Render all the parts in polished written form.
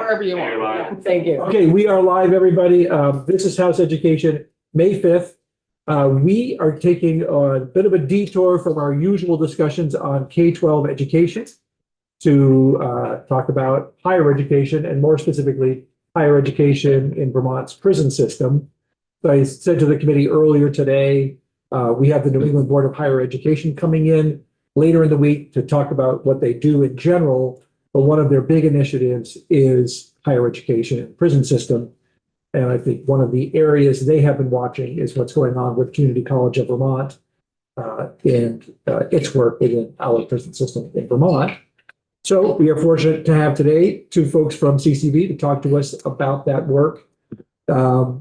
Wherever you want. Yeah. Thank you. Okay, we are live, everybody. This is House Education, May 5th. We are taking a bit of a detour from our usual discussions on K-12 education to talk about higher education, and more specifically, higher education in Vermont's prison system. So I said to the committee earlier today, we have the New England Board of Higher Education coming in later in the week to talk about what they do in general. But one of their big initiatives is higher education in the prison system. And I think one of the areas they have been watching is what's going on with Community College of Vermont and its work within our prison system in Vermont. So we are fortunate to have today two folks from CCV to talk to us about that work. Not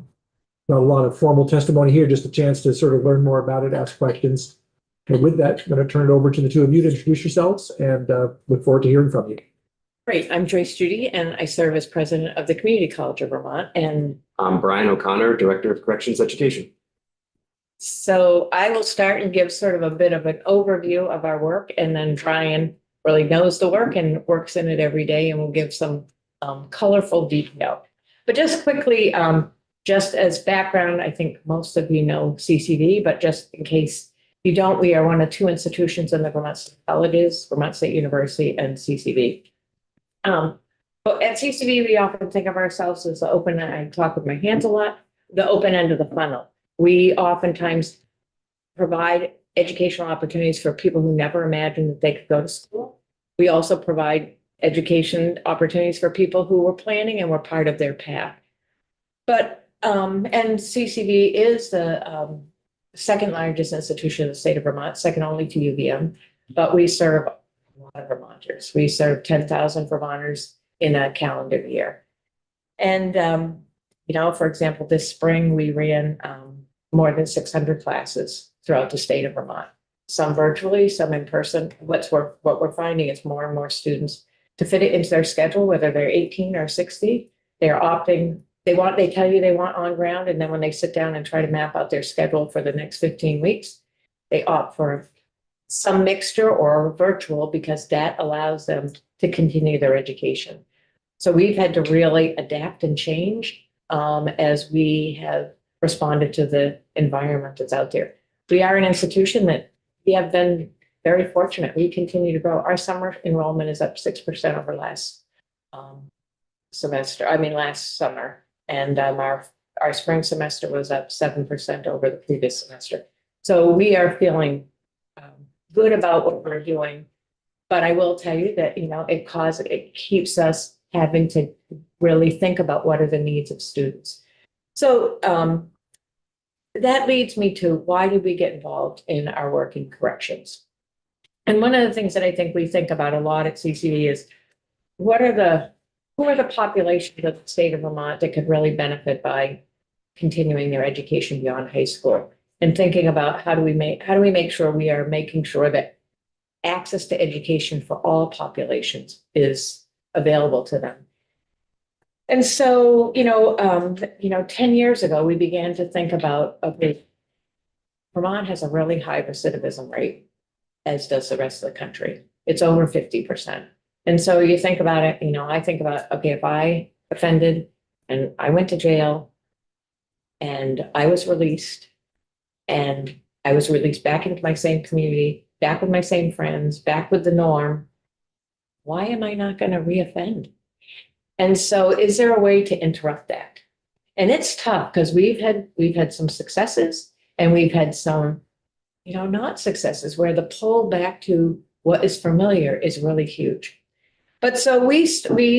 a lot of formal testimony here, just a chance to sort of learn more about it, ask questions. And with that, I'm going to turn it over to the two of you to introduce yourselves, and look forward to hearing from you. Great. I'm Joyce Judy, and I serve as president of the Community College of Vermont. And I'm Brian O'Connor, Director of Corrections Education. so I will start and give sort of a bit of an overview of our work, and then Brian really knows the work and works in it every day, and will give some colorful detail. But just quickly, just as background, I think most of you know CCV, but just in case you don't, we are one of two institutions in the Vermont State Colleges, Vermont State University and CCV. But at CCV, we often think of ourselves as the open, I talk with my hands a lot, the open end of the funnel. We oftentimes provide educational opportunities for people who never imagined that they could go to school. We also provide education opportunities for people who were planning and were part of their path. But, and CCV is the second largest institution in the state of Vermont, second only to UVM, but we serve a lot of Vermonters. We serve 10,000 Vermonters in a calendar year. And, you know, for example, this spring we ran more than 600 classes throughout the state of Vermont, some virtually, some in person. What we're finding is more and more students, to fit it into their schedule, whether they're 18 or 60, they're opting, they tell you they want on ground, and then when they sit down and try to map out their schedule for the next 15 weeks, they opt for some mixture or virtual, because that allows them to continue their education. So we've had to really adapt and change as we have responded to the environment that's out there. We are an institution that we have been very fortunate. We continue to grow. Our summer enrollment is up 6% over last last summer. And our spring semester was up 7% over the previous semester. So we are feeling good about what we're doing. But I will tell you that, you know, it keeps us having to really think about what are the needs of students. So that leads me to, why did we get involved in our work in corrections? And one of the things that I think we think about a lot at CCV is, who are the populations of the state of Vermont that could really benefit by continuing their education beyond high school? And thinking about how do we make sure we are making sure that access to education for all populations is available to them. And so, 10 years ago, we began to think about, okay, Vermont has a really high recidivism rate, as does the rest of the country. It's over 50%. And so you think about it, I think about, okay, if I offended and I went to jail and I was released, and I was released back into my same community, back with my same friends, back with the norm, why am I not going to reoffend? And so is there a way to interrupt that? And it's tough, because we've had some successes, and we've had some, not successes, where the pull back to what is familiar is really huge. But so we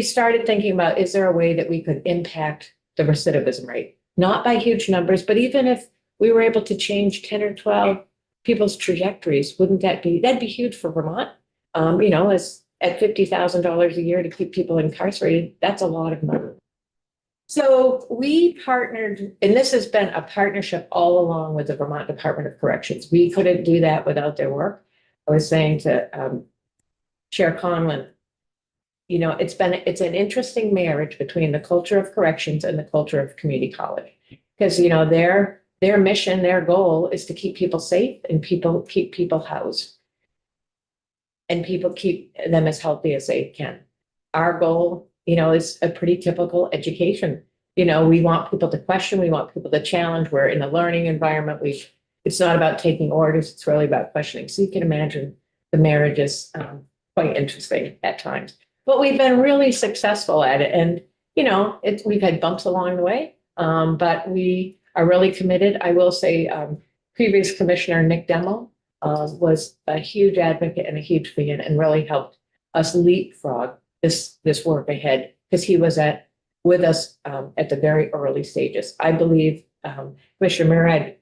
started thinking about, is there a way that we could impact the recidivism rate? Not by huge numbers, but even if we were able to change 10 or 12 people's trajectories, that'd be huge for Vermont. As at $50,000 a year to keep people incarcerated, that's a lot of money. So we partnered, and this has been a partnership all along with the Vermont Department of Corrections. We couldn't do that without their work. I was saying to Chair Conlon, it's an interesting marriage between the culture of corrections and the culture of community college, because their mission, their goal is to keep people safe and keep people housed, and people keep them as healthy as they can. Our goal, is a pretty typical education. We want people to question, we want people to challenge. We're in a learning environment. It's not about taking orders, it's really about questioning. So you can imagine the marriage is quite interesting at times. But we've been really successful at it. And, we've had bumps along the way, but we are really committed. I will say, previous Commissioner Nick Demo was a huge advocate and a huge fan and really helped us leapfrog this work ahead because he was with us at the very early stages. I believe Commissioner Murad,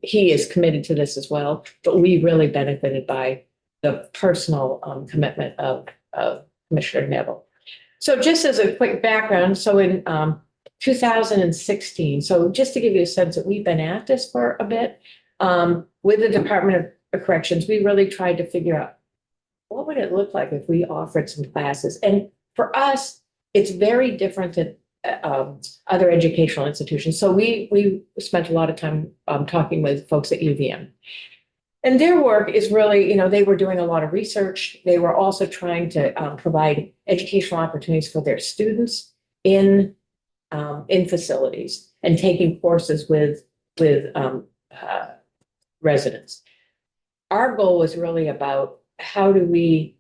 he is committed to this as well, but we really benefited by the personal commitment of Commissioner Neville. So just as a quick background, so in 2016, so just to give you a sense that we've been at this for a bit, with the Department of Corrections, we really tried to figure out what would it look like if we offered some classes. And for us, it's very different than other educational institutions. So we spent a lot of time talking with folks at UVM. And their work is really, they were doing a lot of research. They were also trying to provide educational opportunities for their students in facilities and taking courses with residents. Our goal was really about how do we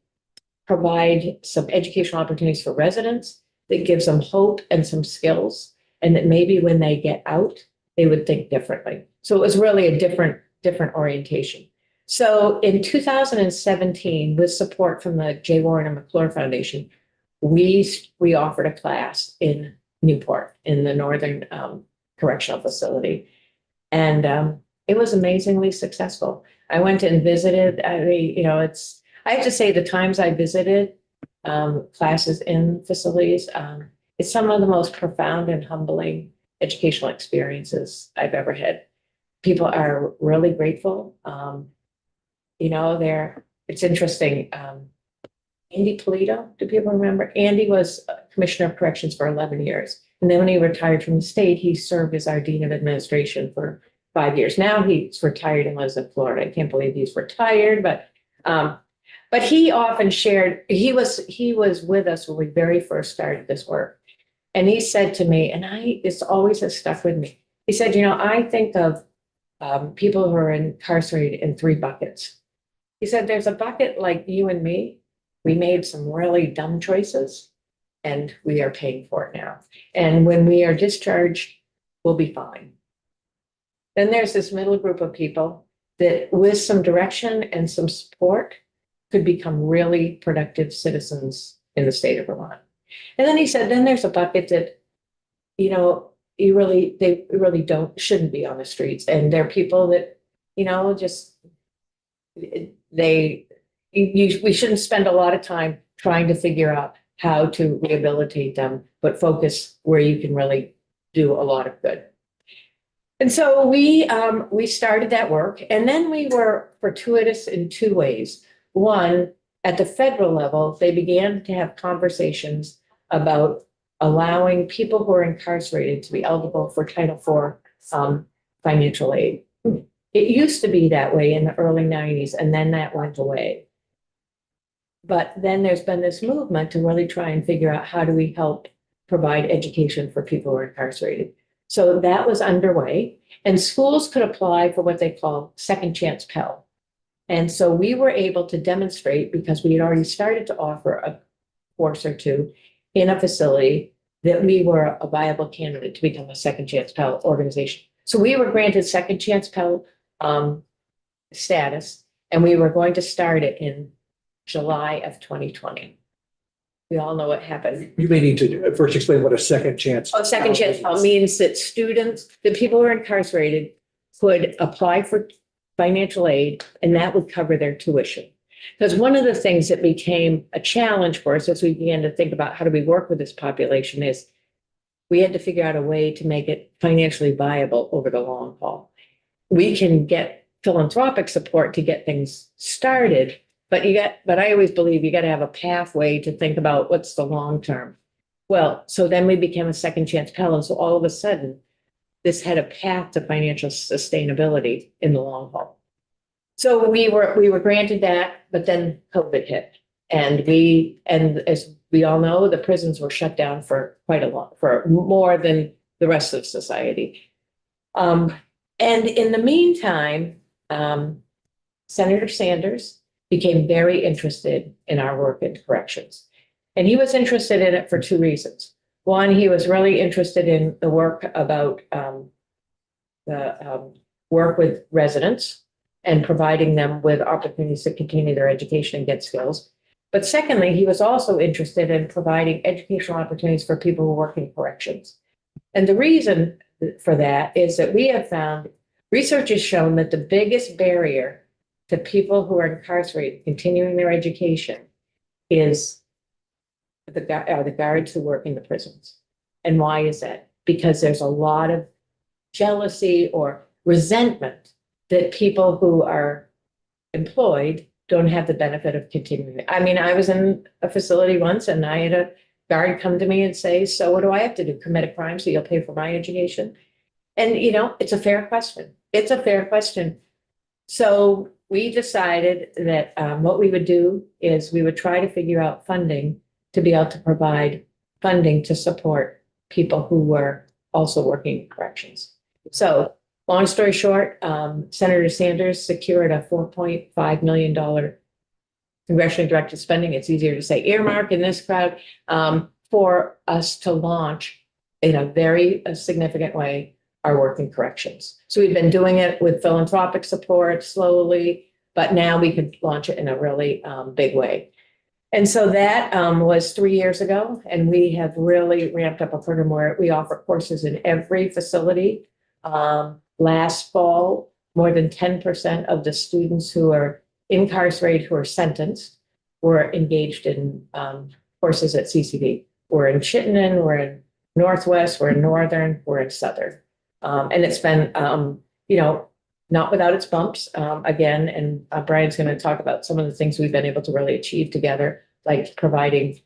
provide some educational opportunities for residents that gives them hope and some skills, and that maybe when they get out, they would think differently. So it was really a different orientation. So in 2017, with support from the J. Warren and McClure Foundation, we offered a class in Newport in the Northern Correctional Facility. And it was amazingly successful. I went and visited. I have to say the times I visited classes in facilities, it's some of the most profound and humbling educational experiences I've ever had. People are really grateful. It's interesting. Andy Polito, do people remember? Andy was Commissioner of Corrections for 11 years. And then when he retired from the state, he served as our Dean of Administration for 5 years. Now he's retired and lives in Florida. I can't believe he's retired, but he often shared, he was with us when we very first started this work. And he said to me, and it's always has stuck with me. He said, I think of people who are incarcerated in 3 buckets. He said, there's a bucket like you and me. We made some really dumb choices and we are paying for it now. And when we are discharged, we'll be fine. Then there's this middle group of people that with some direction and some support could become really productive citizens in the state of Vermont. And then he said, then there's a bucket that, they really shouldn't be on the streets. And they're people that, we shouldn't spend a lot of time trying to figure out how to rehabilitate them, but focus where you can really do a lot of good. And so we started that work, and then we were fortuitous in 2 ways. One, at the federal level, they began to have conversations about allowing people who are incarcerated to be eligible for Title IV financial aid. It used to be that way in the early 90s, and then that went away. But then there's been this movement to really try and figure out how do we help provide education for people who are incarcerated. So that was underway, and schools could apply for what they call second chance Pell. And so we were able to demonstrate, because we had already started to offer a course or 2 in a facility, that we were a viable candidate to become a second chance Pell organization. So we were granted second chance Pell status, and we were going to start it in July of 2020. We all know what happened. You may need to first explain what a second chance. Oh, second chance Pell means that the people who are incarcerated could apply for financial aid, and that would cover their tuition. Because one of the things that became a challenge for us as we began to think about how do we work with this population is we had to figure out a way to make it financially viable over the long haul. We can get philanthropic support to get things started, but I always believe you got to have a pathway to think about what's the long term. Well, so then we became a second chance Pell, and so all of a sudden, this had a path to financial sustainability in the long haul. So we were granted that, but then COVID hit, and as we all know the prisons were shut down for for more than the rest of society. And in the meantime, Senator Sanders became very interested in our work in corrections. And he was interested in it for two reasons. One, he was really interested in the work about work with residents and providing them with opportunities to continue their education and get skills. But secondly, he was also interested in providing educational opportunities for people who work in corrections. And the reason for that is that we have found, research has shown that the biggest barrier to people who are incarcerated continuing their education is the guards who work in the prisons. And why is that? Because there's a lot of jealousy or resentment that people who are employed don't have the benefit of continuing. I mean, I was in a facility once and I had a guard come to me and say, so what do I have to do? Commit a crime so you'll pay for my education? And, you know, it's a fair question. It's a fair question. So we decided that what we would do is we would try to figure out funding to be able to provide funding to support people who were also working in corrections. So long story short, Senator Sanders secured a $4.5 million congressionally directed spending. It's easier to say earmark in this crowd for us to launch in a very significant way our work in corrections. So we've been doing it with philanthropic support slowly, but now we could launch it in a really big way. And so that was 3 years ago, and we have really ramped up a program where we offer courses in every facility. Last fall, more than 10% of the students who are incarcerated, who are sentenced, were engaged in courses at CCD. We're in Chittenden, we're in Northwest, we're in Northern, we're in Southern. And it's been, you know, not without its bumps, again, and Brian's going to talk about some of the things we've been able to really achieve together, like providing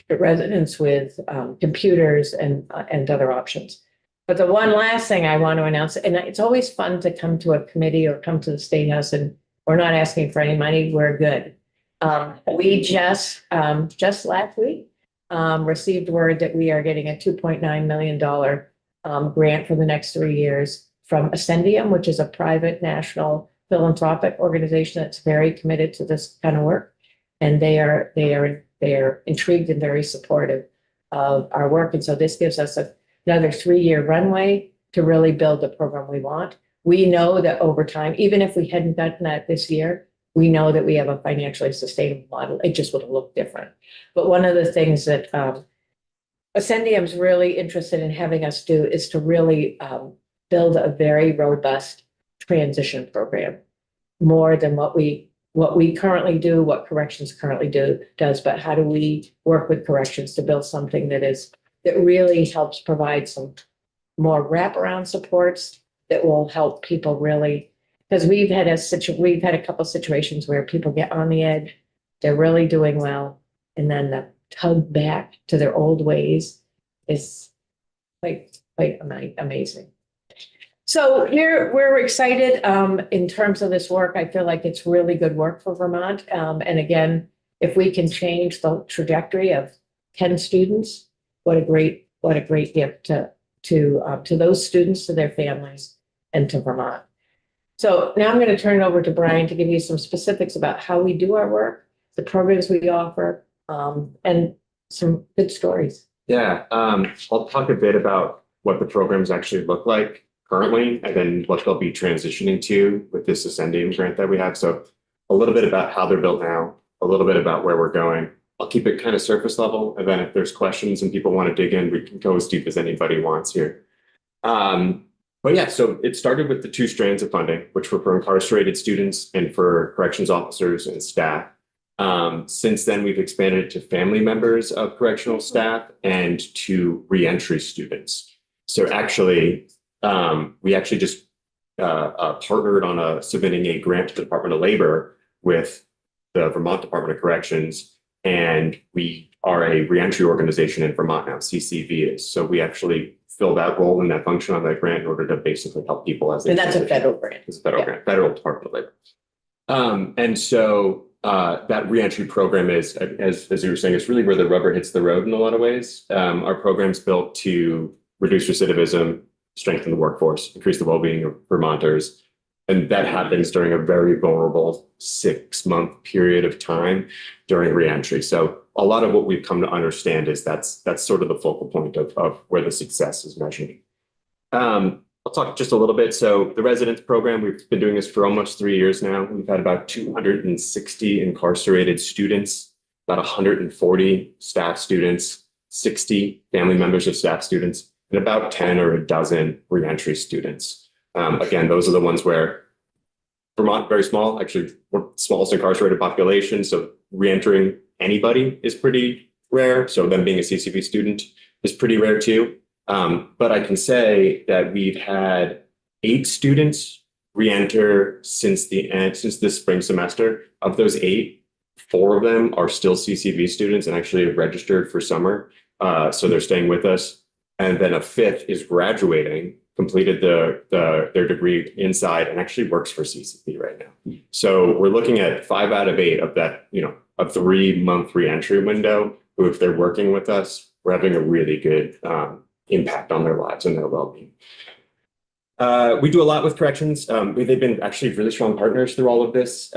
residents with computers and other options. But the one last thing I want to announce, and it's always fun to come to a committee or come to the State House, and we're not asking for any money, we're good. We just last week received word that we are getting a $2.9 million grant for the next 3 years from Ascendium, which is a private national philanthropic organization that's very committed to this kind of work. And they are intrigued and very supportive of our work. And so this gives us another 3-year runway to really build the program we want. We know that over time, even if we hadn't done that this year, we know that we have a financially sustainable model. It just would have looked different. But one of the things that Ascendium's really interested in having us do is to really build a very robust transition program, more than what we currently do, what corrections currently does, but how do we work with corrections to build something that really helps provide some more wraparound supports that will help people really, because we've had a couple situations where people get on the edge, they're really doing well, and then the tug back to their old ways is quite amazing. So we're excited in terms of this work. I feel like it's really good work for Vermont. And again, if we can change the trajectory of 10 students, what a great gift to those students, to their families, and to Vermont. So now I'm going to turn it over to Brian to give you some specifics about how we do our work, the programs we offer, and some good stories. Yeah, I'll talk a bit about what the programs actually look like currently, and then what they'll be transitioning to with this Ascendium grant that we have. So a little bit about how they're built now, a little bit about where we're going. I'll keep it kind of surface level, and then if there's questions and people want to dig in, we can go as deep as anybody wants here. But yeah, so it started with the 2 strands of funding, which were for incarcerated students and for corrections officers and staff. Since then, we've expanded it to family members of correctional staff and to reentry students. So actually, we actually just partnered on submitting a grant to the Department of Labor with the Vermont Department of Corrections, and we are a reentry organization in Vermont now, CCV is. So we actually fill that role and that function on that grant in order to basically help people as they And that's a transition. federal grant. It's a federal grant, Federal Department of Labor. And so that reentry program is, as you were saying, it's really where the rubber hits the road in a lot of ways. Our program's built to reduce recidivism, strengthen the workforce, increase the well-being of Vermonters. And that happens during a very vulnerable 6-month period of time during reentry. So a lot of what we've come to understand is that's sort of the focal point of where the success is measured. I'll talk just a little bit. So the residence program, we've been doing this for almost 3 years now. We've had about 260 incarcerated students, about 140 staff students, 60 family members of staff students, and about 10 or a dozen reentry students. Again, those are the ones where Vermont, very small, actually we're the smallest incarcerated population. So reentering anybody is pretty rare. So them being a CCV student is pretty rare too. But I can say that we've had 8 students reenter since this spring semester. Of those 8, 4 of them are still CCV students and actually have registered for summer. So they're staying with us. And then a 5th is graduating, completed their degree inside, and actually works for CCV right now. So we're looking at 5 out of 8 of that, a 3-month reentry window, who, if they're working with us, we're having a really good impact on their lives and their well-being. We do a lot with corrections. They've been actually really strong partners through all of this.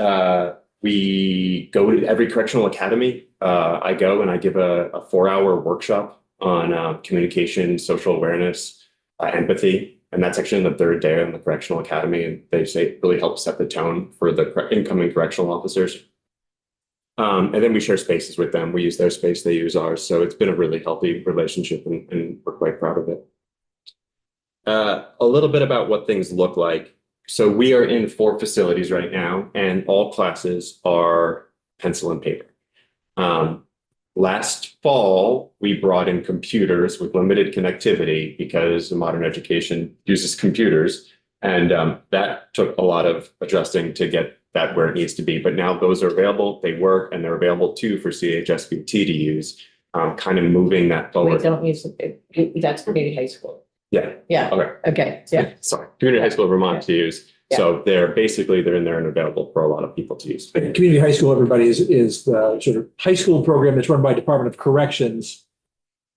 We go to every correctional academy. I go and I give a 4-hour workshop on communication, social awareness, empathy. And that's actually in the 3rd day in the correctional academy. And they say it really helps set the tone for the incoming correctional officers. And then we share spaces with them. We use their space, they use ours. So it's been a really healthy relationship, and we're quite proud of it. A little bit about what things look like. So we are in 4 facilities right now, and all classes are pencil and paper. Last fall, we brought in computers with limited connectivity because modern education uses computers. And that took a lot of adjusting to get that where it needs to be. But now those are available, they work, and they're available too for CHSVT to use, kind of moving that We forward. don't use it. That's community high school. Yeah. Yeah. Okay. Okay. Yeah. Sorry. Community High School of Vermont to use. Yeah. So they're in there and available for a lot of people to use. Community high school, everybody, is the sort of high school program that's run by Department of Corrections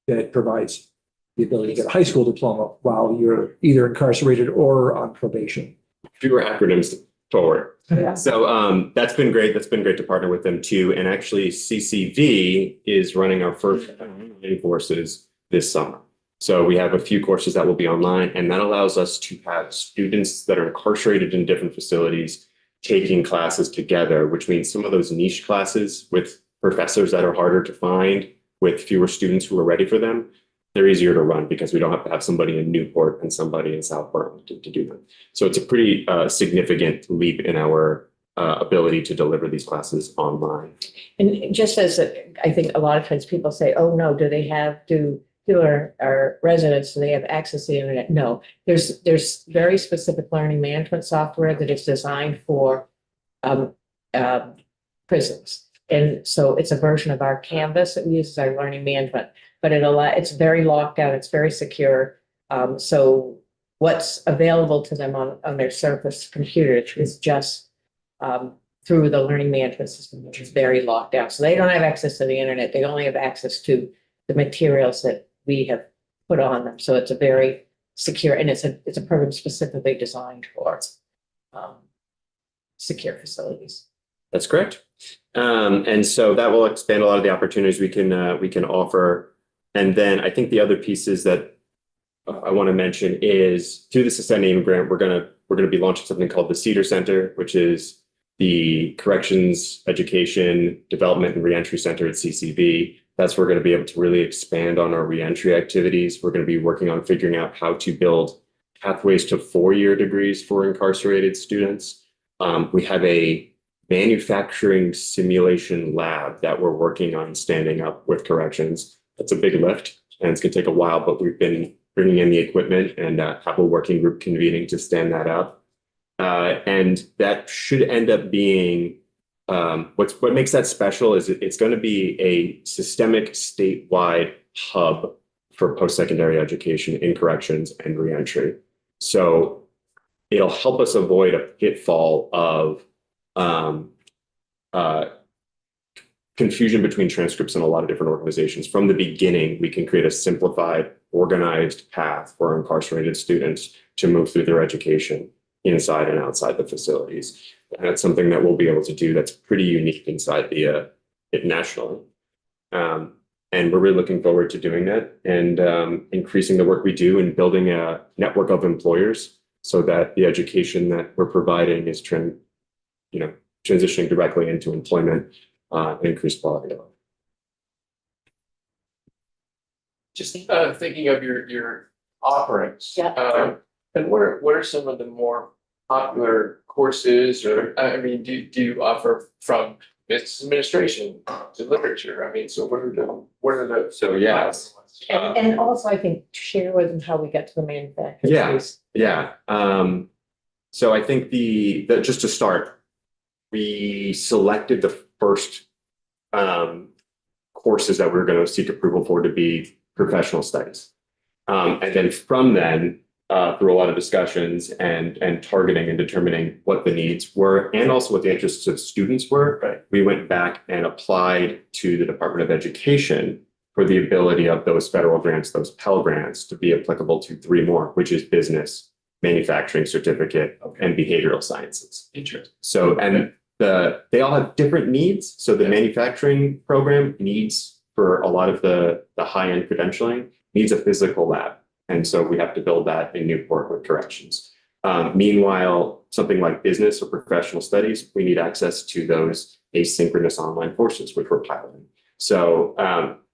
that provides the ability to get a high school diploma while you're either incarcerated or on probation. Fewer acronyms forward. Yeah. So that's been great. That's been great to partner with them too. And actually CCV is running our first courses this summer. So we have a few courses that will be online, and that allows us to have students that are incarcerated in different facilities taking classes together, which means some of those niche classes with professors that are harder to find, with fewer students who are ready for them, they're easier to run because we don't have to have somebody in Newport and somebody in South Burlington to do them. So it's a pretty significant leap in our ability to deliver these classes online. And just as I think a lot of times people say, oh, no, do they have to do our residents, do they have access to the internet? No, there's very specific learning management software that is designed for prisons. And so it's a version of our Canvas that we use as our learning management, but it's very locked down, it's very secure. So what's available to them on their Surface computers is just through the learning management system, which is very locked down. So they don't have access to the internet. They only have access to the materials that we have put on them. So it's a very secure, and it's a program specifically designed for secure facilities. That's correct. And so that will expand a lot of the opportunities we can offer. And then I think the other pieces that I want to mention is through the Ascendium grant, we're gonna be launching something called the Cedar Center, which is the Corrections Education Development and Reentry Center at CCV. That's where we're going to be able to really expand on our reentry activities. We're going to be working on figuring out how to build pathways to 4-year degrees for incarcerated students. We have a manufacturing simulation lab that we're working on standing up with corrections. That's a big lift, and it's going to take a while, but we've been bringing in the equipment and have a working group convening to stand that up. And that should end up being what makes that special is it's going to be a systemic statewide hub for post-secondary education in corrections and reentry. So it'll help us avoid a pitfall of confusion between transcripts in a lot of different organizations. From the beginning, we can create a simplified, organized path for incarcerated students to move through their education inside and outside the facilities. And that's something that we'll be able to do that's pretty unique inside the nationally. And we're really looking forward to doing that and increasing the work we do and building a network of employers so that the education that we're providing is transitioning directly into employment and increased quality of life. Just thinking of your offerings. Yeah. And what are some of the more popular courses or, I mean, do you offer from business administration to literature? I mean, so what are the? So, yes. And also I think share with them how we got to the manufacturing. Yeah. piece. Yeah. So I think just to start, we selected the first courses that we were going to seek approval for to be professional studies. And then from then, through a lot of discussions and targeting and determining what the needs were and also what the interests of students were, Right. we went back and applied to the Department of Education for the ability of those federal grants, those Pell grants, to be applicable to three more, which is business, manufacturing certificate, and behavioral sciences. Interesting. So, and they all have different needs. So the manufacturing program needs for a lot of the high-end credentialing needs a physical lab. And so we have to build that in Newport with corrections. Meanwhile, something like business or professional studies, we need access to those asynchronous online courses, which we're piloting. So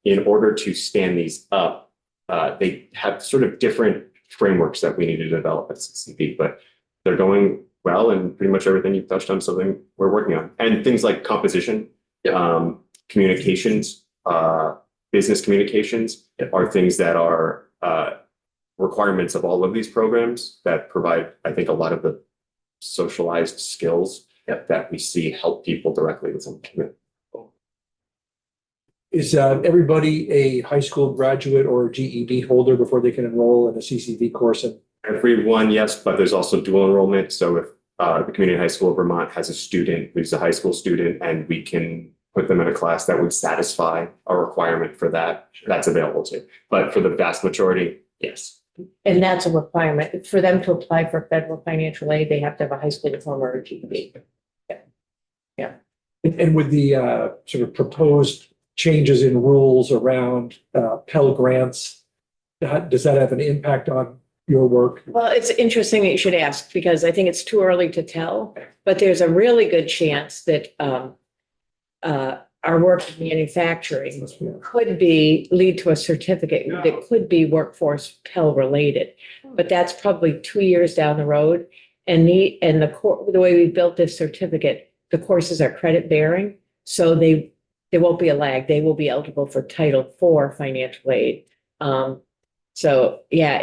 in order to stand these up, they have sort of different frameworks that we need to develop at CCV, but they're going well, and pretty much everything you've touched on, something we're working on. And things like composition, communications, business communications are things that are requirements of all of these programs that provide, I think, a lot of the socialized skills that we see help people directly with employment. Is everybody a high school graduate or GED holder before they can enroll in a CCV course? And Everyone, yes, but there's also dual enrollment. So if the Community High School of Vermont has a student who's a high school student and we can put them in a class that would satisfy a requirement for that, that's available too. But for the vast majority, yes. And that's a requirement. For them to apply for federal financial aid, they have to have a high school diploma or a GED. and with the sort of proposed changes in rules around Pell grants, does that have an impact on your work? Well, it's interesting that you should ask because I think it's too early to tell, but there's a really good chance that our work in manufacturing could lead to a certificate that could be workforce Pell related, but that's probably 2 years down the road. And the way we built this certificate, the courses are credit bearing, so there won't be a lag. They will be eligible for Title IV financial aid. So yeah,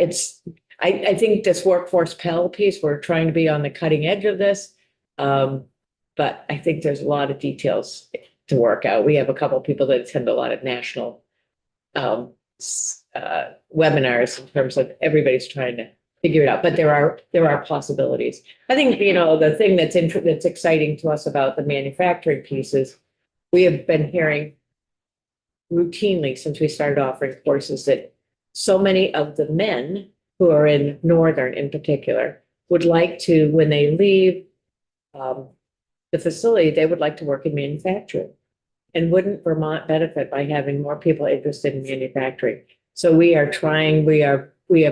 I think this workforce Pell piece, we're trying to be on the cutting edge of this. But I think there's a lot of details to work out. We have a couple of people that attend a lot of national webinars in terms of everybody's trying to figure it out, but there are possibilities. I think, the thing that's exciting to us about the manufacturing piece is we have been hearing routinely since we started offering courses that so many of the men who are in Northern in particular would like to, when they leave the facility, they would like to work in manufacturing. And wouldn't Vermont benefit by having more people interested in manufacturing? So we are trying, we have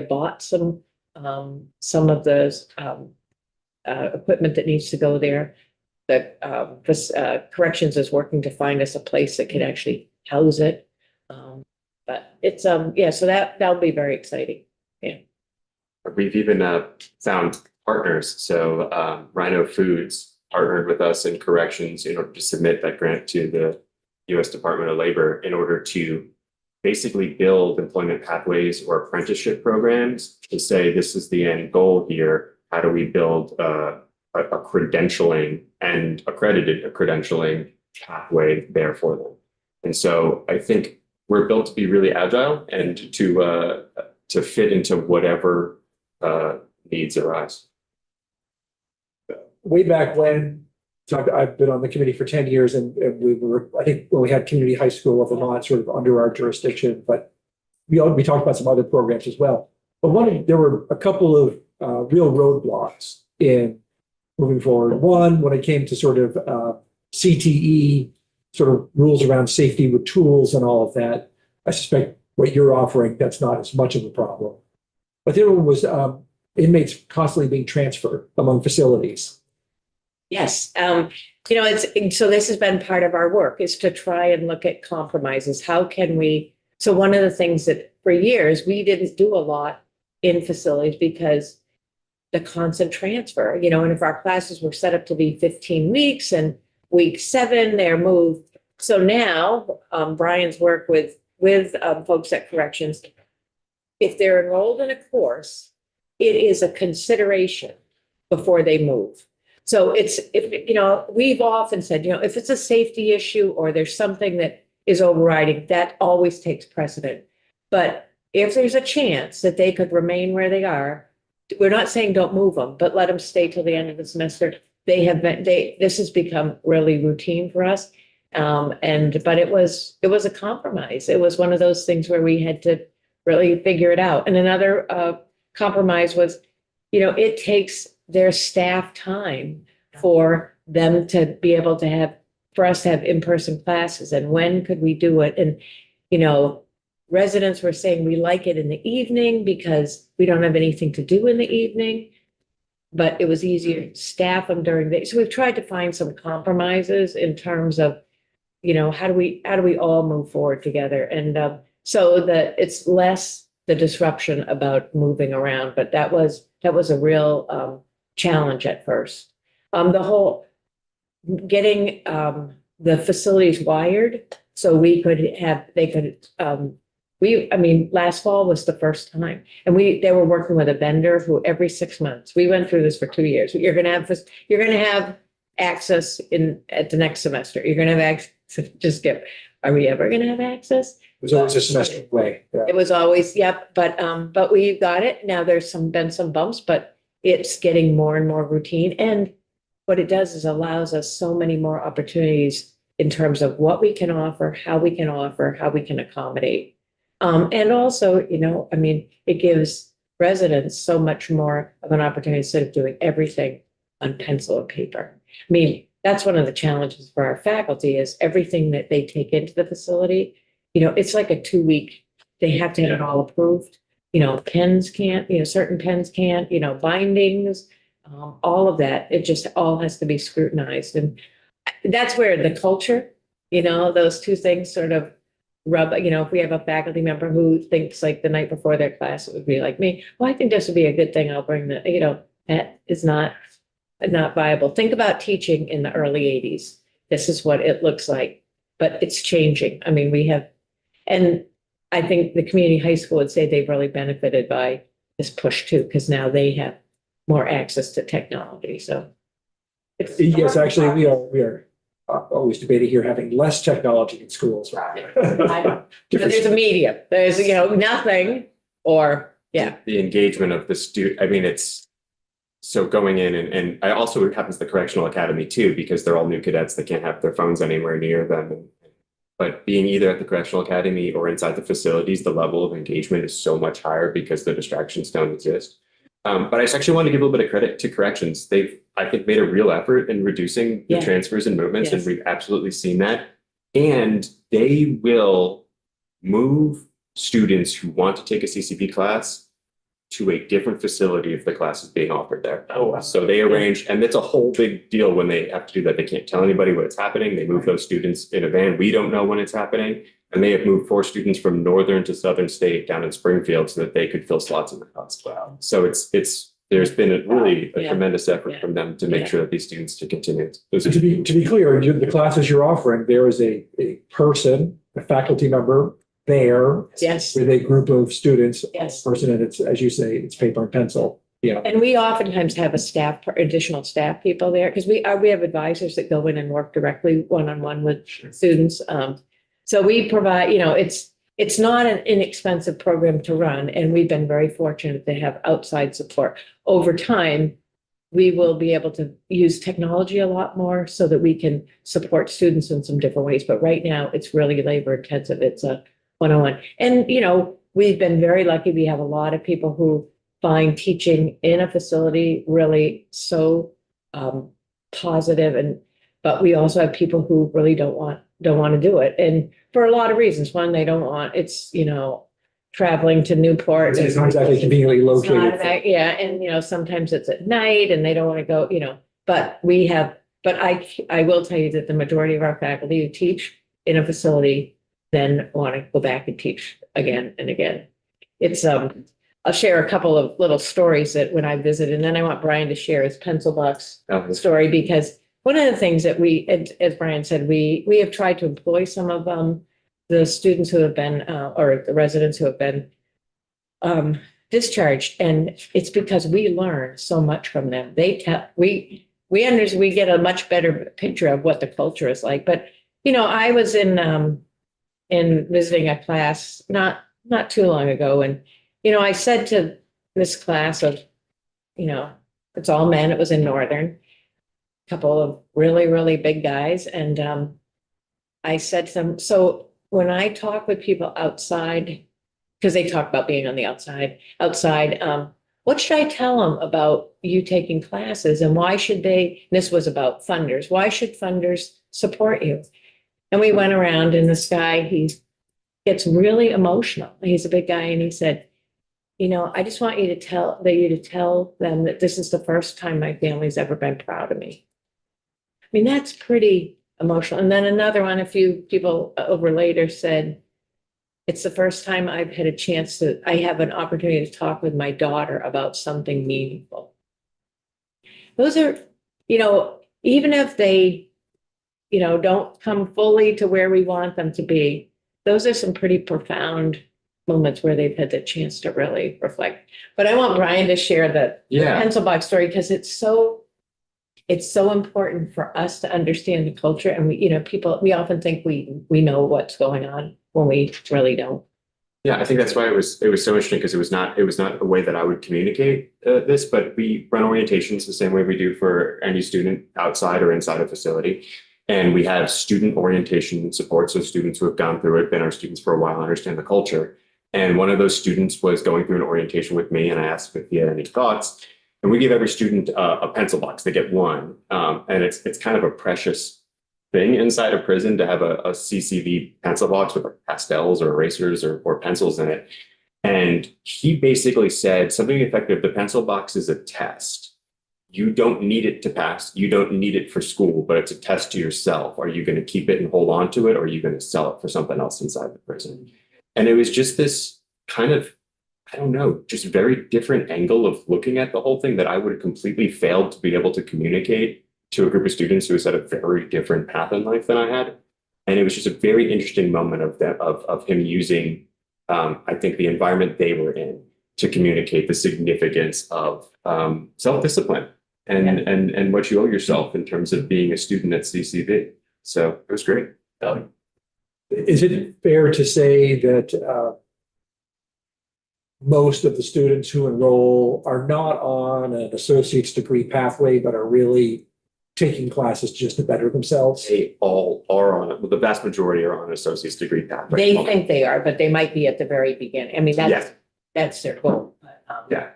bought some of those equipment that needs to go there. Corrections is working to find us a place that can actually house it. But it's, so that'll be very exciting. Yeah. We've even found partners. So Rhino Foods partnered with us in corrections in order to submit that grant to the U.S. Department of Labor in order to basically build employment pathways or apprenticeship programs to say, this is the end goal here. How do we build a credentialing and accredited credentialing pathway there for them? And so I think we're built to be really agile and to fit into whatever needs arise. Way back when So I've been on the committee for 10 years and we were, I think, when we had community high school of Vermont sort of under our jurisdiction, but we talked about some other programs as well. But there were a couple of real roadblocks in moving forward. One, when it came to sort of CTE, sort of rules around safety with tools and all of that. I suspect what you're offering, that's not as much of a problem. But the other one was inmates constantly being transferred among facilities. Yes, so this has been part of our work is to try and look at compromises. How can we, so one of the things that for years, we didn't do a lot in facilities because the constant transfer, and if our classes were set up to be 15 weeks and week 7, they're moved. So now Brian's work with folks at corrections, if they're enrolled in a course, it is a consideration before they move. So we've often said, if it's a safety issue or there's something that is overriding, that always takes precedent. But if there's a chance that they could remain where they are, we're not saying don't move them, but let them stay till the end of the semester. This has become really routine for us. But it was a compromise. It was one of those things where we had to really figure it out. And another compromise was, it takes their staff time for them to be able to for us to have in-person classes. And when could we do it? And, residents were saying we like it in the evening because we don't have anything to do in the evening. But it was easier to staff them during the day. So we've tried to find some compromises in terms of, how do we all move forward together? And so that it's less the disruption about moving around, but that was a real challenge at first. The whole getting the facilities wired so last fall was the first time, and they were working with a vendor who every 6 months, we went through this for 2 years. You're going to have access at the next semester. You're going to have access. Are we ever going to have access? It was always a semester away. Yeah. It was always, yep. But we got it. Now there's been some bumps, but it's getting more and more routine. And what it does is allows us so many more opportunities in terms of what we can offer, how we can accommodate. And also, it gives residents so much more of an opportunity instead of doing everything on pencil and paper. That's one of the challenges for our faculty is everything that they take into the facility, it's like a 2-week, they have to have it all approved. Pens can't, certain pens can't, bindings, all of that. It just all has to be scrutinized. And that's where the culture, those two things sort of rub, if we have a faculty member who thinks like the night before their class, it would be like me, well, I think this would be a good thing. I'll bring that is not viable. Think about teaching in the early 80s. This is what it looks like, but it's changing. And I think the community high school would say they've really benefited by this push too, because now they have more access to technology. So yes, actually, we are always debating here having less technology in schools. I know. But there's a medium. There's nothing or the engagement of the student. It's so going in and I also, it happens at the correctional academy too, because they're all new cadets that can't have their phones anywhere near them. But being either at the correctional academy or inside the facilities, the level of engagement is so much higher because the distractions don't exist. But I just actually want to give a little bit of credit to corrections. They've, I think, made a real effort in reducing the transfers and movements, and we've absolutely seen that. And they will move students who want to take a CCP class to a different facility if the class is being offered there. Oh, wow. So they arrange, and it's a whole big deal when they have to do that. They can't tell anybody what it's happening. They move those students in a van. We don't know when it's happening. And they have moved 4 students from northern to southern state down in Springfield so that they could fill slots in the class. Wow. So there's been a tremendous effort from them to make sure that these students to continue. To be clear, the classes you're offering, there is a person, a faculty member there with a group of students, person, and it's, as you say, it's paper and pencil. Yeah. And we oftentimes have additional staff people there because we have advisors that go in and work directly one-on-one with students. So we provide, it's not an inexpensive program to run, and we've been very fortunate to have outside support. Over time, we will be able to use technology a lot more so that we can support students in some different ways. But right now, it's really labor intensive. It's a one-on-one. And, you know, we've been very lucky. We have a lot of people who find teaching in a facility really so positive. And, but we also have people who really don't want to do it. And for a lot of reasons. One, they don't want, it's, you know, traveling to Newport. It's not exactly conveniently It's not located. that- Yeah, and you know, sometimes it's at night and they don't want to go, you know, but I will tell you that the majority of our faculty who teach in a facility then want to go back and teach again and again. It's, I'll share a couple of little stories that when I visited, and then I want Brian to share his pencil box story, because one of the things that we, as Brian said, we have tried to employ some of the students who have been, or the residents who have been discharged, and it's because we learn so much from them. They tell, we get a much better picture of what the culture is like. But, you know, I was in visiting a class not too long ago, and, you know, I said to this class of, you know, it's all men, it was in Northern, couple of really, really big guys, and I said to them, so when I talk with people outside, because they talk about being on the outside, what should I tell them about you taking classes, and why should they, this was about funders, why should funders support you? And we went around, and this guy, he gets really emotional. He's a big guy, and he said, you know, I just want you to tell them that this is the first time my family's ever been proud of me. I mean, that's pretty emotional. And then another one, a few people over later said, it's the first time I've had a chance I have an opportunity to talk with my daughter about something meaningful. Those are, you know, even if they, you know, don't come fully to where we want them to be, those are some pretty profound moments where they've had the chance to really reflect. But I want Brian to share the pencil box story, because it's so important for us to understand the culture. And we, you know, we often think we know what's going on when we really don't. Yeah, I think that's why it was so interesting, because it was not a way that I would communicate this, but we run orientations the same way we do for any student outside or inside a facility. And we have student orientation support. So students who have gone through it, been our students for a while, understand the culture. And one of those students was going through an orientation with me, and I asked if he had any thoughts. And we give every student a pencil box. They get one. And it's kind of a precious thing inside a prison to have a CCV pencil box with pastels or erasers or pencils in it. And he basically said something effective: the pencil box is a test. You don't need it to pass. You don't need it for school, but it's a test to yourself. Are you going to keep it and hold on to it, or are you going to sell it for something else inside the prison? And it was just this kind of, I don't know, just very different angle of looking at the whole thing that I would have completely failed to be able to communicate to a group of students who was at a very different path in life than I had. And it was just a very interesting moment of him using, I think, the environment they were in to communicate the significance of self-discipline and what you owe yourself in terms of being a student at CCV. So it was great. Is it fair to say that most of the students who enroll are not on an associate's degree pathway, but are really taking classes just to better themselves? They all are on it. Well, the vast majority are on an associate's degree pathway. They think they are, but they might be at the very beginning. I mean, that's their goal. But, Yeah.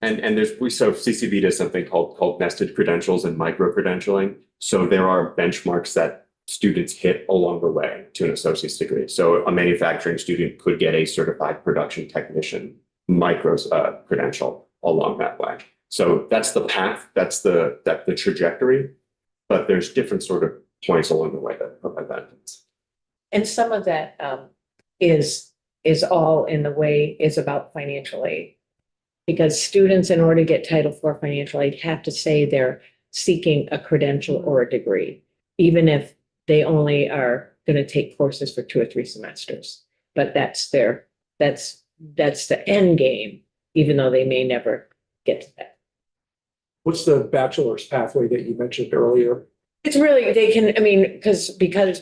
And so CCV does something called nested credentials and micro credentialing. So there are benchmarks that students hit along the way to an associate's degree. So a manufacturing student could get a certified production technician micro credential along that way. So that's the path, that's the trajectory, but there's different sort of points along the way that provide benefits. And some of that is all in the way is about financial aid. Because students, in order to get Title IV financial aid, have to say they're seeking a credential or a degree, even if they only are going to take courses for 2 or 3 semesters. But that's the end game, even though they may never get to that. What's the bachelor's pathway that you mentioned earlier? It's really, they can, I mean, because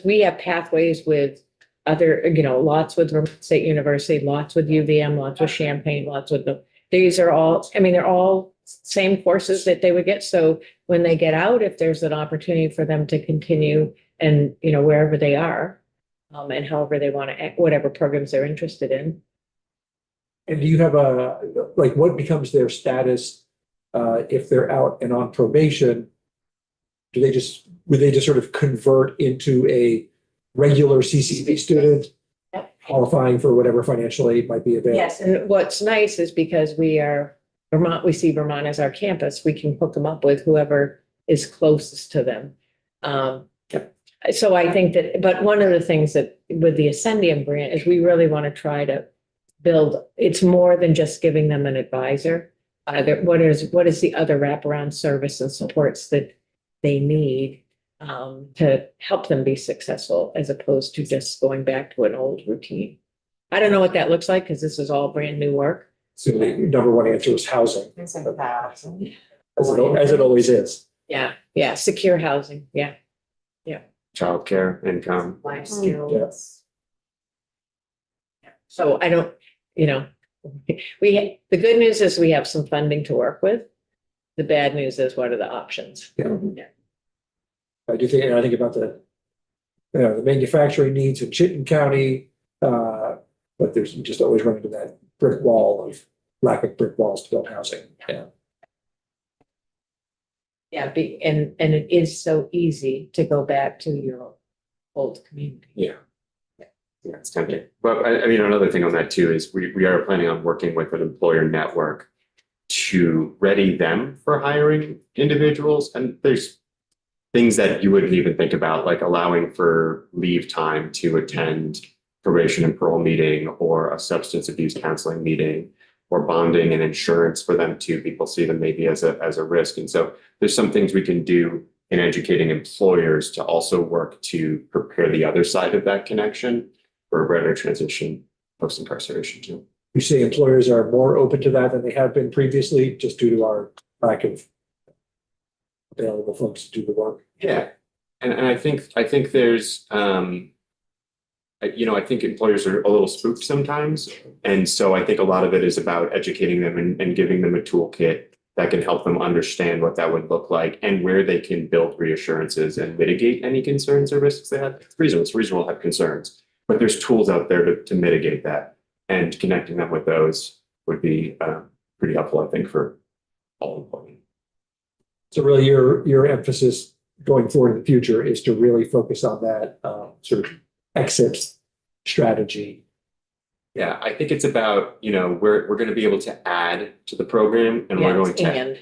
we have pathways with other, you know, lots with Vermont State University, lots with UVM, lots with Champaign, lots with these are all, I mean, they're all same courses that they would get. So when they get out, if there's an opportunity for them to continue and, you know, wherever they are, and however they want to, whatever programs they're interested in. And do you have like, what becomes their status if they're out and on probation? Would they just sort of convert into a regular CCB student? Yep. Qualifying for whatever financial aid might be available? Yes, and what's nice is because we are Vermont, we see Vermont as our campus, we can hook them up with whoever is closest to them. So I think that, but one of the things that with the Ascendium grant is we really want to try to build, it's more than just giving them an advisor. What is the other wraparound service and supports that they need to help them be successful as opposed to just going back to an old routine. I don't know what that looks like because this is all brand new work. So the number one answer is housing, as it always is. Yeah, secure housing, yeah. Childcare, income. Life skills. So I don't, you know, the good news is we have some funding to work with. The bad news is what are the options? I do think, and I think about the manufacturing needs in Chittenden County, but there's just always running into that brick wall of lack of brick walls to build housing. Yeah, and it is so easy to go back to your old community. Yeah, it's tempting. But I mean, another thing on that too is we are planning on working with an employer network to ready them for hiring individuals. And there's things that you wouldn't even think about, like allowing for leave time to attend probation and parole meeting or a substance abuse counseling meeting or bonding and insurance for them too. People see them maybe as a risk. And so there's some things we can do in educating employers to also work to prepare the other side of that connection for a better transition post-incarceration too. You say employers are more open to that than they have been previously, just due to our lack of available folks to do the work. Yeah. And I think there's I think employers are a little spooked sometimes. And so I think a lot of it is about educating them and giving them a toolkit that can help them understand what that would look like and where they can build reassurances and mitigate any concerns or risks they have. It's reasonable to have concerns, but there's tools out there to mitigate that, and connecting them with those would be pretty helpful, I think, for all employees. So really your emphasis going forward in the future is to really focus on that sort of exit strategy. Yeah, I think it's about, we're going to be able to add to the program, and we're going to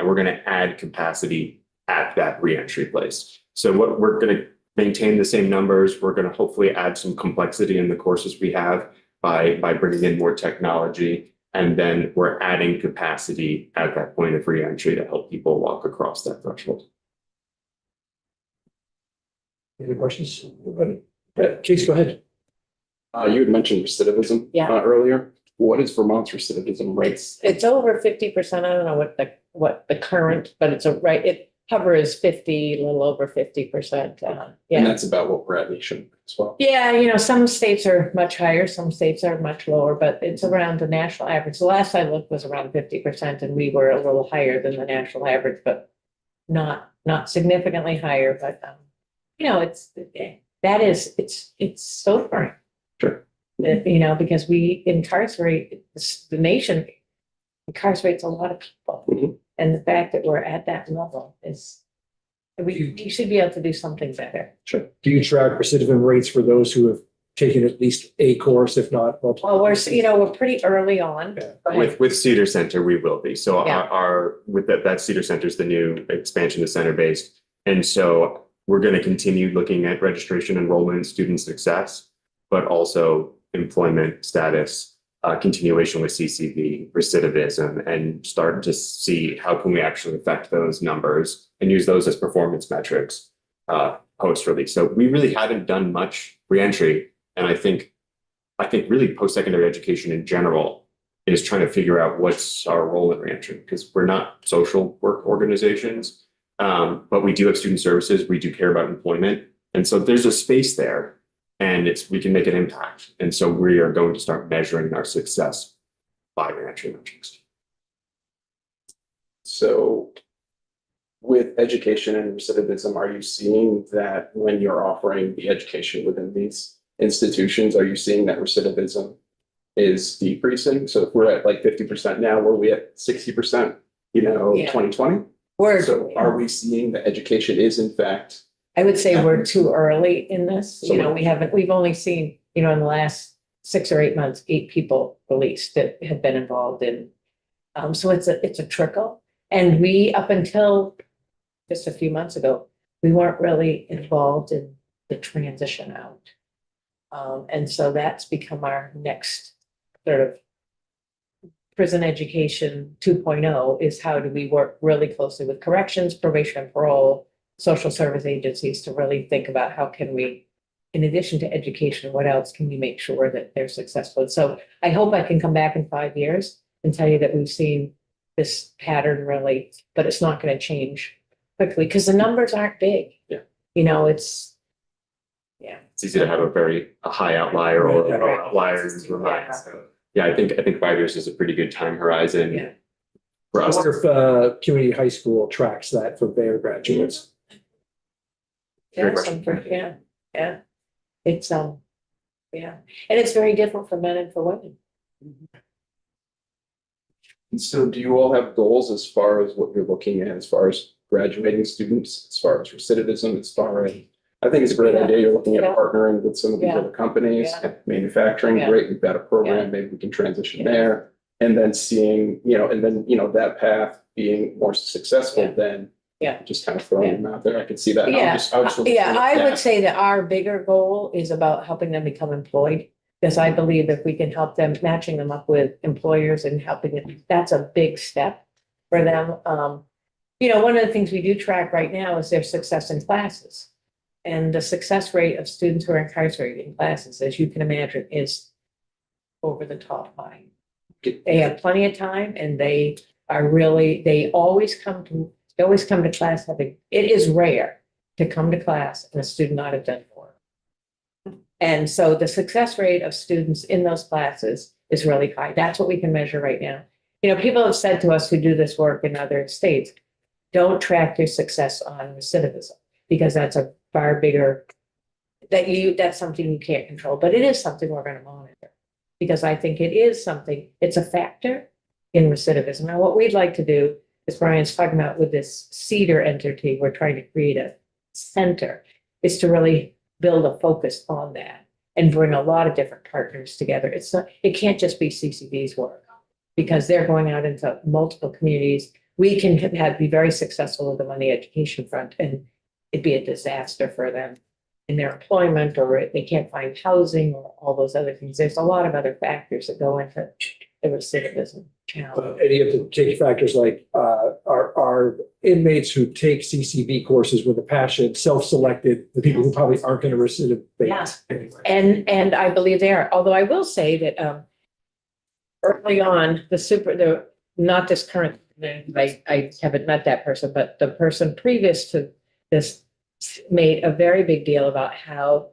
we're going to add capacity at that reentry place. So what we're going to maintain the same numbers. We're going to hopefully add some complexity in the courses we have by bringing in more technology, and then we're adding capacity at that point of reentry to help people walk across that threshold. Any questions? Case, go ahead. You had mentioned recidivism earlier. What is Vermont's recidivism rate? It's over 50%. I don't know what the current, but it hovers 50, a little over 50%. And that's about what we're at nation as well. Yeah, some states are much higher, some states are much lower, but it's around the national average. The last I looked was around 50%, and we were a little higher than the national average, but not significantly higher. But it's sobering. Sure. Because we incarcerate, the nation incarcerates a lot of people. Mm-hmm. And the fact that we're at that level is, we should be able to do something better. Sure. Do you track recidivism rates for those who have taken at least a course, if not multiple? Well, we're pretty early on. Yeah. With Cedar Center, we will be. So Yeah. our with that Cedar Center is the new expansion to center-based. And so we're going to continue looking at registration, enrollment, student success, but also employment status, continuation with CCV, recidivism, and start to see how can we actually affect those numbers and use those as performance metrics post-release. So we really haven't done much reentry. And I think really post-secondary education in general is trying to figure out what's our role in reentry, because we're not social work organizations, but we do have student services. We do care about employment. And so there's a space there, and we can make an impact. And so we are going to start measuring our success by reentry metrics. So with education and recidivism, are you seeing that when you're offering the education within these institutions, are you seeing that recidivism is decreasing? So if we're at like 50% now, were we at 60%, Yeah. 2020? We're, So are we seeing that education is in fact, I would say we're too early in this. So We've only seen, in the last 6 or 8 months, 8 people released that have been involved in. So it's a trickle. And we, up until just a few months ago, we weren't really involved in the transition out. And so that's become our next sort of prison education 2.0 is how do we work really closely with corrections, probation and parole, social service agencies to really think about how can we, in addition to education, what else can we make sure that they're successful? So I hope I can come back in 5 years and tell you that we've seen this pattern really, but it's not going to change quickly because the numbers aren't big. Yeah. It's easy to have a high outlier or Right. outliers in your mind. So, yeah, I think 5 years is a pretty good time horizon Yeah. for I us. wonder if community high school tracks that for their graduates. Great Yeah, question. yeah. It's, yeah, and it's very different for men and for women. and so do you all have goals as far as what you're looking at, as far as graduating students, as far as recidivism, as far as, I think it's a great Yeah. idea. You're looking at Yeah. partnering with some of these Yeah. other companies, Yeah. manufacturing, Yeah. great, we've got a Yeah. program, maybe we can transition Yeah. there. And then seeing, that path being more successful Yeah. than Yeah. just kind of throwing Yeah. them out there. I could see that. Yeah, I was just looking yeah, at I would that. say that our bigger goal is about helping them become employed. Because I believe if we can help them, matching them up with employers and helping them, that's a big step for them. One of the things we do track right now is their success in classes. And the success rate of students who are incarcerated in classes, as you can imagine, is over the top high. They have plenty of time and they always come to class having, it is rare to come to class and a student not have done more. And so the success rate of students in those classes is really high. That's what we can measure right now. People have said to us who do this work in other states, don't track your success on recidivism because that's a far bigger, that's something you can't control, but it is something we're going to monitor because I think it's a factor in recidivism. Now, what we'd like to do, as Brian's talking about with this Cedar entity, we're trying to create a center, is to really build a focus on that and bring a lot of different partners together. It can't just be CCB's work because they're going out into multiple communities. We can be very successful with them on the education front and it'd be a disaster for them in their employment or they can't find housing or all those other things. There's a lot of other factors that go into the recidivism challenge. And you have to take factors like our inmates who take CCB courses with a passion, self-selected, the people who probably aren't going to recidivate. Yeah. Anyway. And I believe they are, although I will say that early on, not this current, I haven't met that person, but the person previous to this made a very big deal about how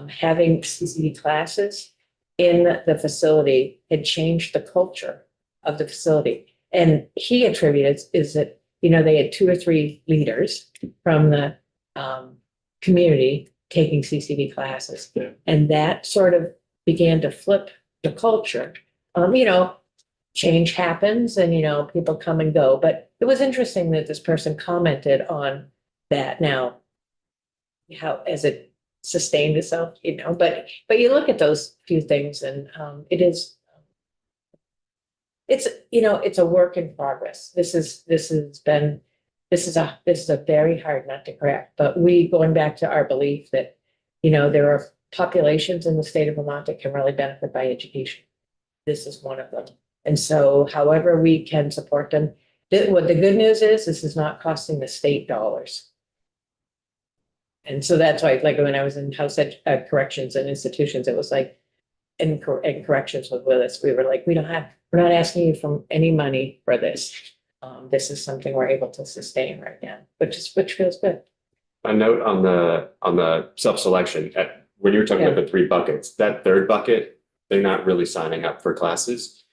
having CCD classes in the facility had changed the culture of the facility. And he attributed is that, they had 2 or 3 leaders from the community taking CCD classes. Yeah. And that sort of began to flip the culture. Change happens and, people come and go. But it was interesting that this person commented on that now, how as it sustained itself, but you look at those few things and it's a work in progress. This is a very hard nut to crack, but going back to our belief that, there are populations in the state of Vermont that can really benefit by education. This is one of them. And so however we can support them, what the good news is, this is not costing the state dollars. And so that's why, like when I was in corrections and institutions, it was like, and corrections with us, we were like, we're not asking you for any money for this. This is something we're able to sustain right now, which feels good. A note on the self-selection, when you were talking about the 3 buckets, that third bucket, they're not really signing up for classes.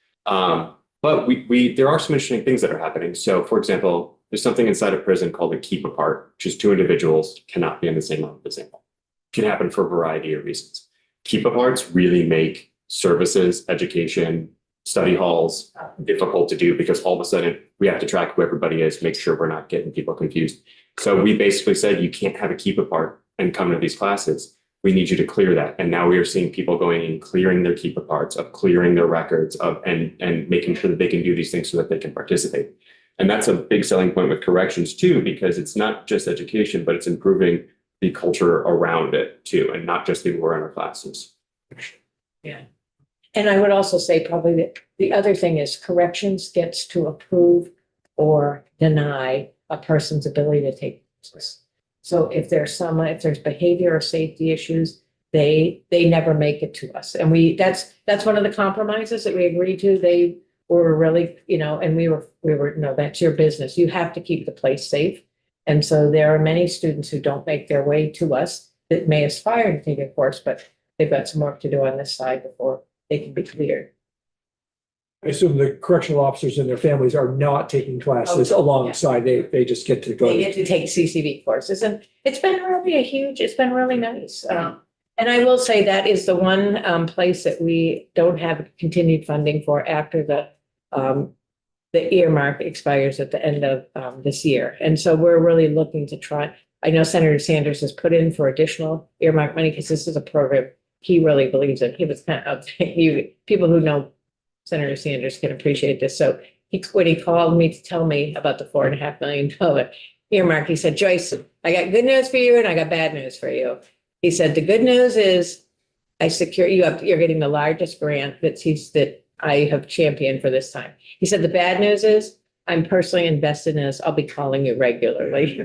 But there are some interesting things that are happening. So for example, there's something inside a prison called a keep apart, which is two individuals cannot be in the same room at the same time. Can happen for a variety of reasons. Keep aparts really make services, education, study halls difficult to do because all of a sudden we have to track who everybody is, make sure we're not getting people confused. So we basically said you can't have a keep apart and come to these classes. We need you to clear that. And now we are seeing people going in, clearing their keep aparts, of clearing their records of and making sure that they can do these things so that they can participate. And that's a big selling point with corrections too, because it's not just education, but it's improving the culture around it too, and not just people who are in our classes. Yeah. And I would also say probably that the other thing is corrections gets to approve or deny a person's ability to take courses. So if there's behavior or safety issues, they never make it to us. And that's one of the compromises that we agreed to. They were really, and we were, no, that's your business. You have to keep the place safe. And so there are many students who don't make their way to us that may aspire to take a course, but they've got some work to do on this side before they can be cleared. I assume the correctional officers and their families are not taking classes alongside. They just get to go. They get to take CCV courses, and it's been really nice. And I will say that is the one place that we don't have continued funding for after the earmark expires at the end of this year. And so we're really looking to try. I know Senator Sanders has put in for additional earmark money because this is a program he really believes in. He was kind of, people who know Senator Sanders can appreciate this. So when he called me to tell me about the $4.5 million earmark, he said, Joyce, I got good news for you and I got bad news for you. He said, the good news is you're getting the largest grant that I have championed for this time. He said, the bad news is I'm personally invested in this. I'll be calling you regularly.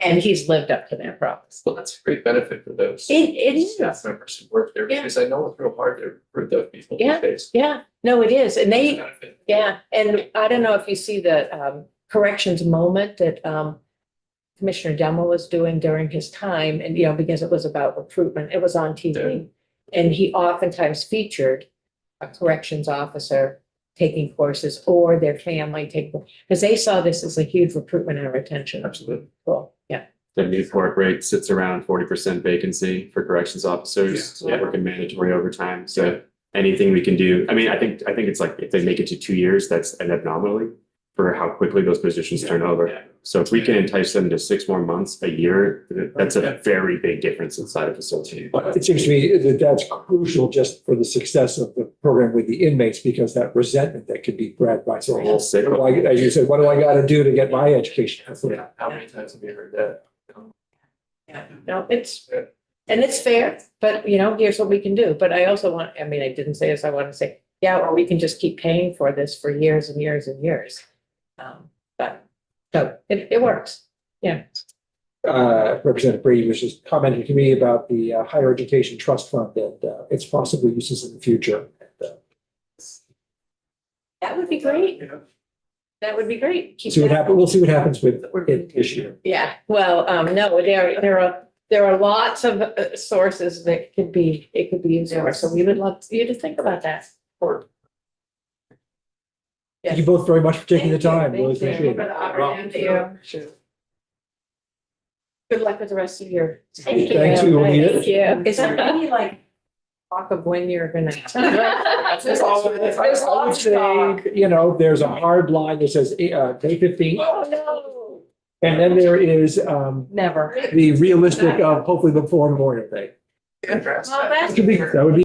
And he's lived up to that promise. Well, that's a great benefit for those. It is. Staff members who work there, because I know it's real hard to recruit those people these days. Yeah, no, it is. And Benefit. yeah, and I don't know if you see the corrections moment that Commissioner Demo was doing during his time, and because it was about recruitment, it was on TV. And he oftentimes featured a corrections officer taking courses or their family taking, because they saw this as a huge recruitment and retention. Absolutely. Cool, yeah. The Newport rate sits around 40% vacancy for corrections officers, Yeah. working mandatory overtime. So anything we can do, I mean, I think it's like if they make it to 2 years, that's an anomaly for how quickly those positions turn over. Yeah. So if we can entice them to 6 more months, a year, that's a very big difference inside a facility. But it seems to me that that's crucial just for the success of the program with the inmates, because that resentment that could be bred by A saying, whole cycle. as you said, what do I got to do to get my education? Yeah, how many times have you heard that? Yeah, no, and it's fair, but here's what we can do. But I also I didn't say this, I want to say, or we can just keep paying for this for years and years and years. But so it works. Yeah. Representative Brady was just commenting to me about the higher education trust fund and its possible uses in the future. That would be great. That would be great. Keep See what that- happens. We'll see what happens with it this year. Yeah, well, no, there are lots of sources that it could be used for, so we would love you to think about that. Thank you both very much for taking the Thank time. you. Really Thank you appreciate for it. the opportunity. Good luck with the rest of your. Thank you. Thanks, we will need it. Thank you. Is there any talk of when you're gonna? I would say, there's a hard line that says May 15th, Oh, no. and then there is Never. the realistic of hopefully before Memorial Day. Interesting. Well, that's. That would be